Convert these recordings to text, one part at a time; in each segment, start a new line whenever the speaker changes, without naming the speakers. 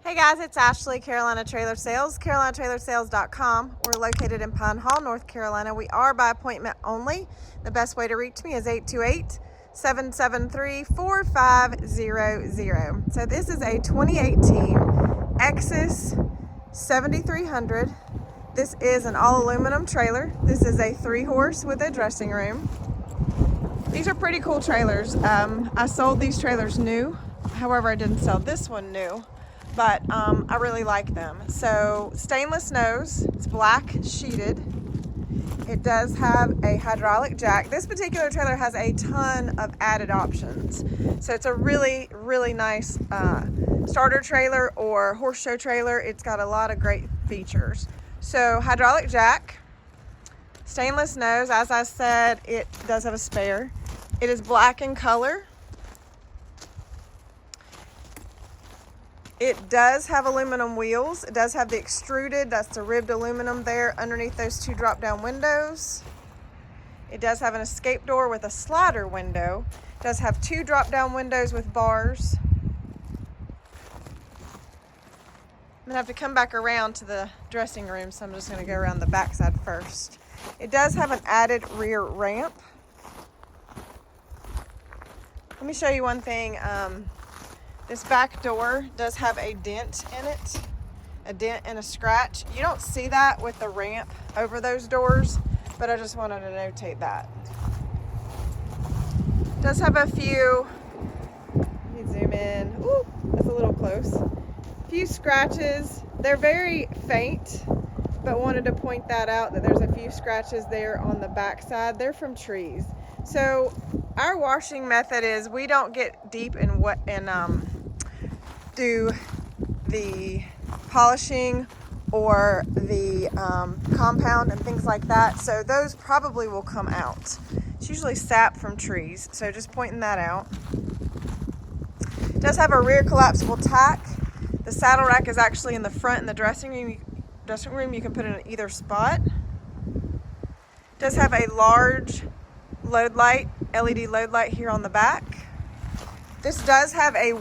Hey guys, it's Ashley, Carolina Trailer Sales, carolinatrailersales.com. We're located in Pine Hall, North Carolina. We are by appointment only. The best way to reach me is 828-773-4500. So this is a 2018 Exiss 7300. This is an all aluminum trailer. This is a 3-horse with a dressing room. These are pretty cool trailers. I sold these trailers new. However, I didn't sell this one new. But I really like them. So stainless nose, it's black sheeted. It does have a hydraulic jack. This particular trailer has a ton of added options. So it's a really, really nice starter trailer or horse show trailer. It's got a lot of great features. So hydraulic jack, stainless nose, as I said, it does have a spare. It is black in color. It does have aluminum wheels. It does have the extruded, that's the ribbed aluminum there underneath those 2 drop-down windows. It does have an escape door with a slider window. It does have 2 drop-down windows with bars. I'm gonna have to come back around to the dressing room, so I'm just gonna go around the back side first. It does have an added rear ramp. Let me show you one thing. This back door does have a dent in it, a dent and a scratch. You don't see that with the ramp over those doors, but I just wanted to notate that. It does have a few, let me zoom in, ooh, that's a little close. A few scratches. They're very faint, but wanted to point that out, that there's a few scratches there on the back side. They're from trees. So our washing method is we don't get deep in what do the polishing or the compound and things like that, so those probably will come out. It's usually sap from trees, so just pointing that out. It does have a rear collapsible tack. The saddle rack is actually in the front in the dressing room. You can put it in either spot. It does have a large load light, LED load light here on the back. This does have a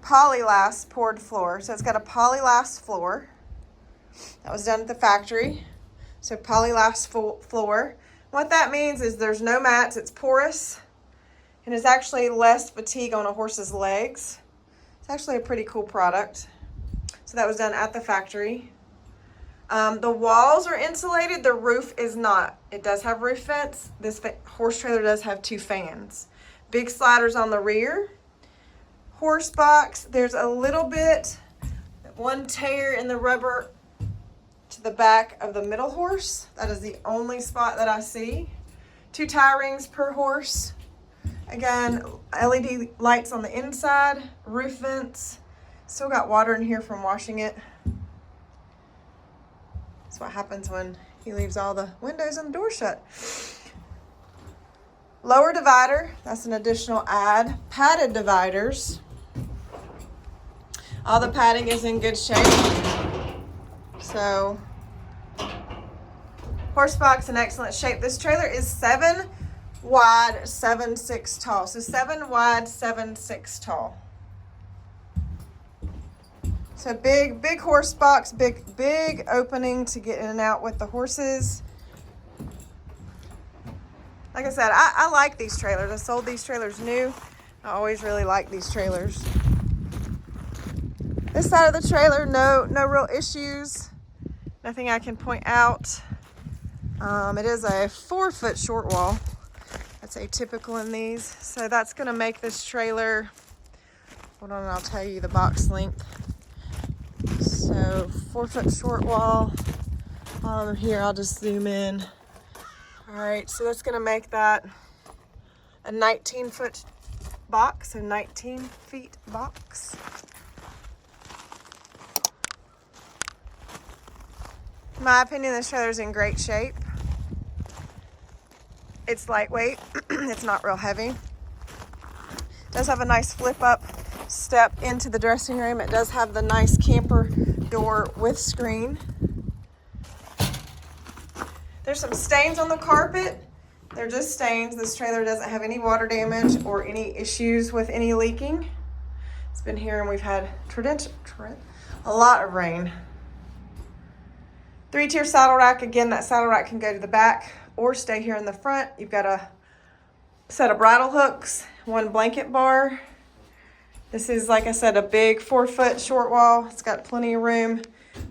polylast poured floor. So it's got a polylast floor. That was done at the factory. So polylast floor. What that means is there's no mats, it's porous, and it's actually less fatigue on a horse's legs. It's actually a pretty cool product. So that was done at the factory. The walls are insulated, the roof is not. It does have roof vents. This horse trailer does have 2 fans. Big sliders on the rear. Horse box, there's a little bit, 1 tear in the rubber to the back of the middle horse. That is the only spot that I see. 2 tie rings per horse. Again, LED lights on the inside, roof vents. Still got water in here from washing it. That's what happens when he leaves all the windows and the door shut. Lower divider, that's an additional add. Padded dividers. All the padding is in good shape. So, horse box in excellent shape. This trailer is 7 wide, 7'6" tall. So 7 wide, 7'6" tall. So big horse box, big opening to get in and out with the horses. Like I said, I like these trailers. I sold these trailers new. I always really like these trailers. This side of the trailer, no real issues. Nothing I can point out. It is a 4-foot short wall. That's atypical in these. So that's gonna make this trailer, hold on, I'll tell you the box length. So 4-foot short wall. Here, I'll just zoom in. All right, so that's gonna make that a 19-foot box, a 19 feet box. In my opinion, this trailer is in great shape. It's lightweight, it's not real heavy. It does have a nice flip up step into the dressing room. It does have the nice camper door with screen. There's some stains on the carpet. They're just stains. This trailer doesn't have any water damage or any issues with any leaking. It's been here and we've had a lot of rain. 3-tier saddle rack. Again, that saddle rack can go to the back or stay here in the front. You've got a set of bridle hooks, 1 blanket bar. This is, like I said, a big 4-foot short wall. It's got plenty of room.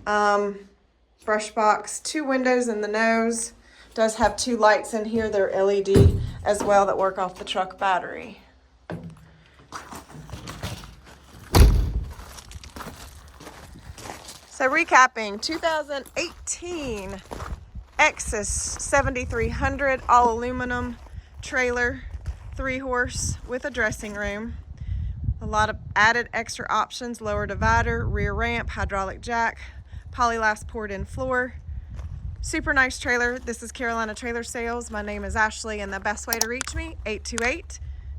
Brush box, 2 windows in the nose. Does have 2 lights in here. They're LED as well that work off the truck battery. So recapping, 2018 Exiss 7300 all aluminum trailer, 3-horse with a dressing room. A lot of added extra options: lower divider, rear ramp, hydraulic jack, polylast poured in floor. Super nice trailer. This is Carolina Trailer Sales. My name is Ashley, and the best way to reach me,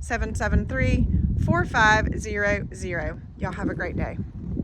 828-773-4500. Y'all have a great day.